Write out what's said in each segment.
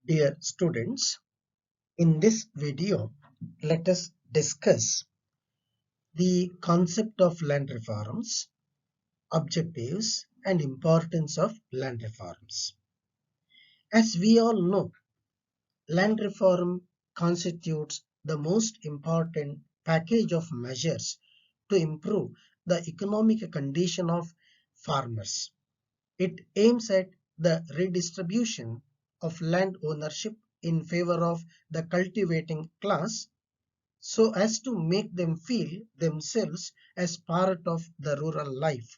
Dear students, in this video, let us discuss the concept of land reforms, objectives, and importance of land reforms. As we all know, land reform constitutes the most important package of measures to improve the economic condition of farmers. It aims at the redistribution of land ownership in favor of the cultivating class so as to make them feel themselves as part of the rural life.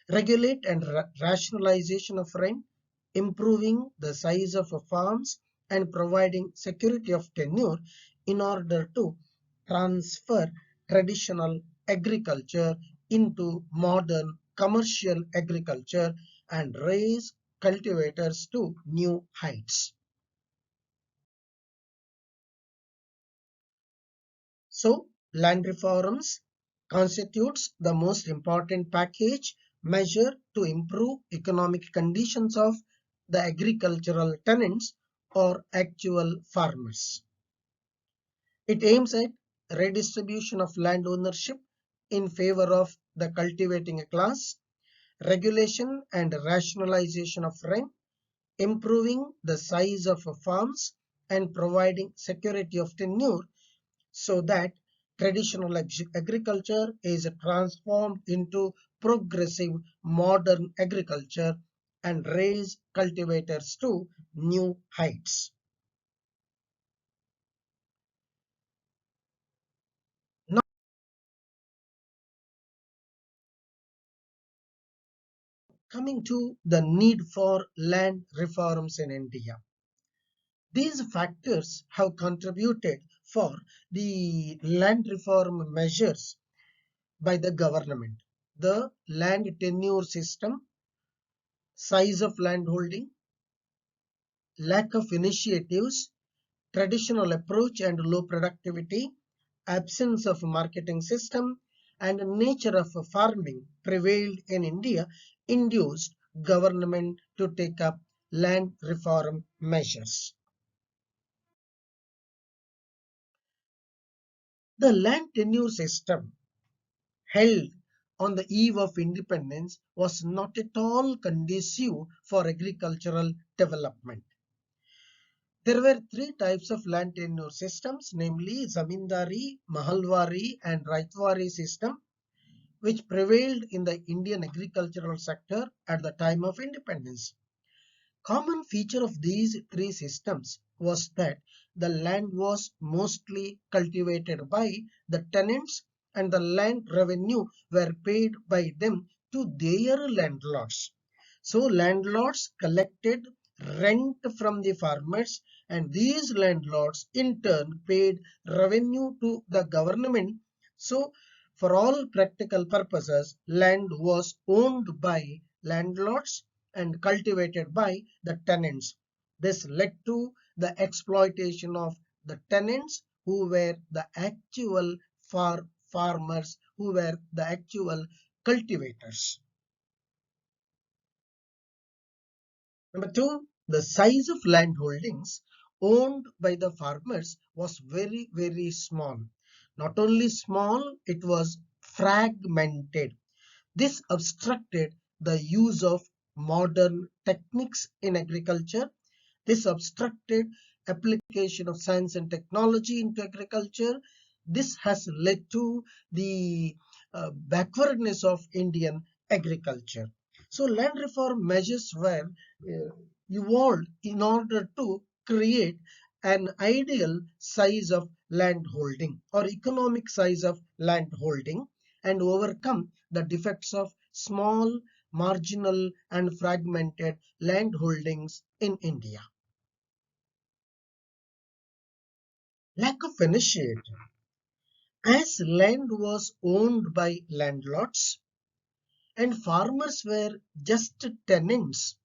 Regulate and rationalization of rent, improving the size of farms and providing security of tenure in order to transfer traditional agriculture into modern commercial agriculture and raise cultivators to new heights. So, land reforms constitutes the most important package measure to improve economic conditions of the agricultural tenants or actual farmers. It aims at redistribution of land ownership in favor of the cultivating class, regulation and rationalization of rent, improving the size of farms and providing security of tenure so that traditional agriculture is transformed into progressive modern agriculture and raise cultivators to new heights. Now, coming to the need for land reforms in India. These factors have contributed for the land reform measures by the government. The land tenure system, size of land holding, lack of initiatives, traditional approach and low productivity, absence of marketing system, and nature of farming prevailed in India induced government to take up land reform measures. The land tenure system held on the eve of independence was not at all conducive for agricultural development. There were three types of land tenure systems, namely Zamindari, Mahalwari, and Raitwari system, which prevailed in the Indian agricultural sector at the time of independence. Common feature of these three systems was that the land was mostly cultivated by the tenants and the land revenue were paid by them to their landlords. So landlords collected rent from the farmers and these landlords in turn paid revenue to the government. So for all practical purposes, land was owned by landlords and cultivated by the tenants. This led to the exploitation of the tenants who were the actual farmers, who were the actual cultivators. Number two, the size of land holdings owned by the farmers was very, very small. Not only small, it was fragmented. This obstructed the use of modern techniques in agriculture. This obstructed application of science and technology into agriculture. This has led to the backwardness of Indian agriculture. So land reform measures were evolved in order to create an ideal size of land holding or economic size of land holding and overcome the defects of small, marginal and fragmented land holdings in India. Lack of initiative. As land was owned by landlords and farmers were just tenants,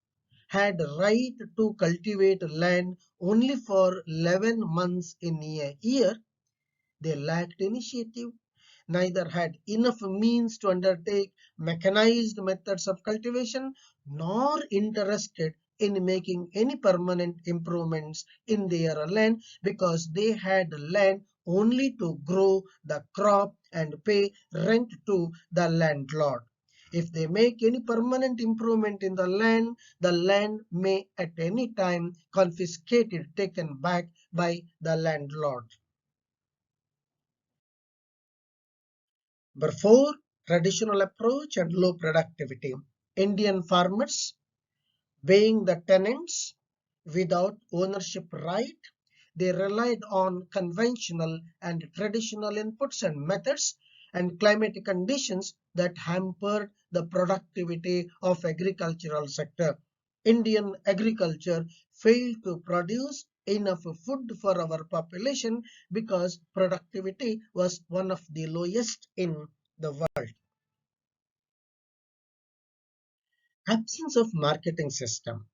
had right to cultivate land only for 11 months in a year, they lacked initiative, neither had enough means to undertake mechanized methods of cultivation, nor interested in making any permanent improvements in their land because they had land only to grow the crop and pay rent to the landlord. If they make any permanent improvement in the land may at any time confiscated, taken back by the landlord. Number four, traditional approach and low productivity. Indian farmers, being the tenants without ownership right, they relied on conventional and traditional inputs and methods and climatic conditions that hampered the productivity of agricultural sector. Indian agriculture failed to produce enough food for our population because productivity was one of the lowest in the world. Absence of marketing system.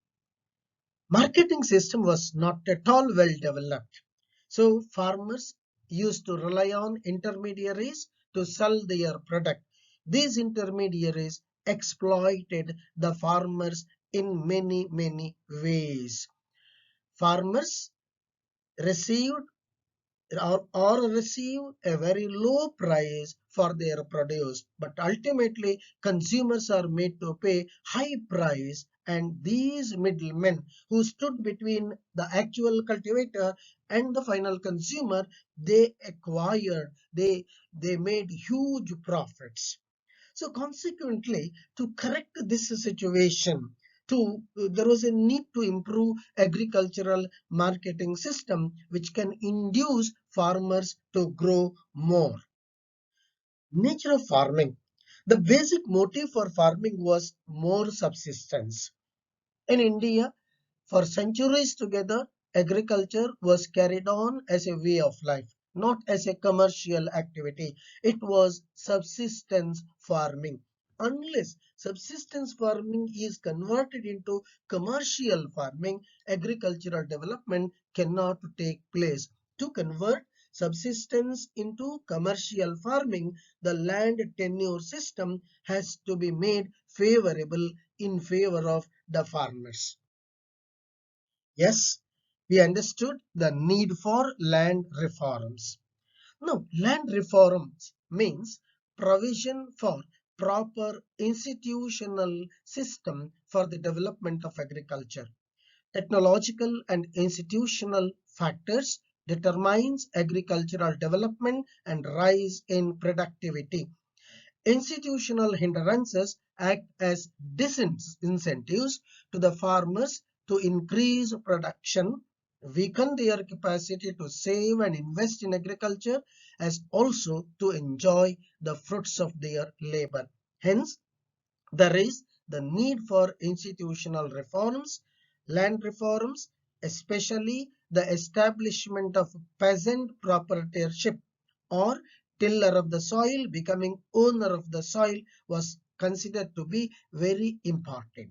Marketing system was not at all well developed. So farmers used to rely on intermediaries to sell their product. These intermediaries exploited the farmers in many ways. Farmers received or receive a very low price for their produce, but ultimately consumers are made to pay high price, and these middlemen who stood between the actual cultivator and the final consumer, they acquired, they made huge profits. So consequently, to correct this situation, there was a need to improve agricultural marketing system which can induce farmers to grow more. Nature of farming. The basic motive for farming was more subsistence. In India, for centuries together, agriculture was carried on as a way of life, not as a commercial activity. It was subsistence farming. Unless subsistence farming is converted into commercial farming, agricultural development cannot take place. To convert subsistence into commercial farming, the land tenure system has to be made favorable in favor of the farmers. Yes, we understood the need for land reforms. Now, land reforms means provision for proper institutional system for the development of agriculture. Technological and institutional factors determines agricultural development and rise in productivity. Institutional hindrances act as disincentives to the farmers to increase production, weaken their capacity to save and invest in agriculture, as also to enjoy the fruits of their labor. Hence, there is the need for institutional reforms, land reforms, especially the establishment of peasant proprietorship or tiller of the soil becoming owner of the soil was considered to be very important.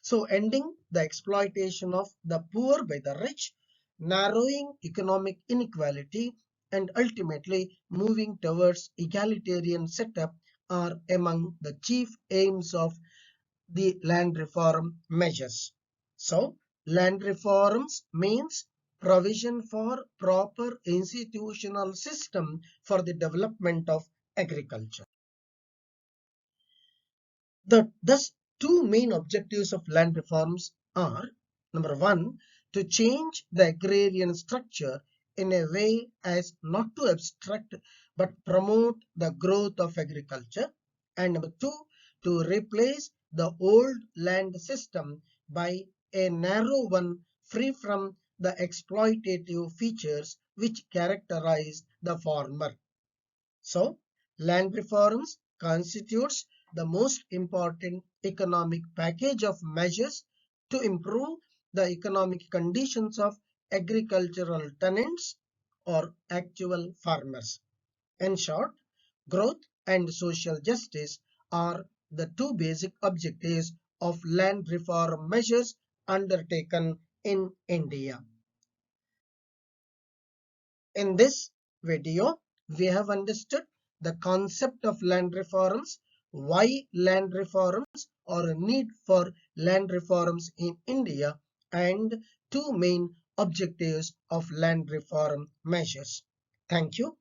So ending the exploitation of the poor by the rich, narrowing economic inequality, and ultimately moving towards egalitarian setup are among the chief aims of the land reform measures. So, land reforms means provision for proper institutional system for the development of agriculture. Thus, two main objectives of land reforms are: number one, to change the agrarian structure in a way as not to obstruct but promote the growth of agriculture, and number two, to replace the old land system by a narrow one free from the exploitative features which characterize the former. So, land reforms constitutes the most important economic package of measures to improve the economic conditions of agricultural tenants or actual farmers. In short, growth and social justice are the two basic objectives of land reform measures undertaken in India. In this video, we have understood the concept of land reforms, why land reforms or a need for land reforms in India and two main objectives of land reform measures. Thank you.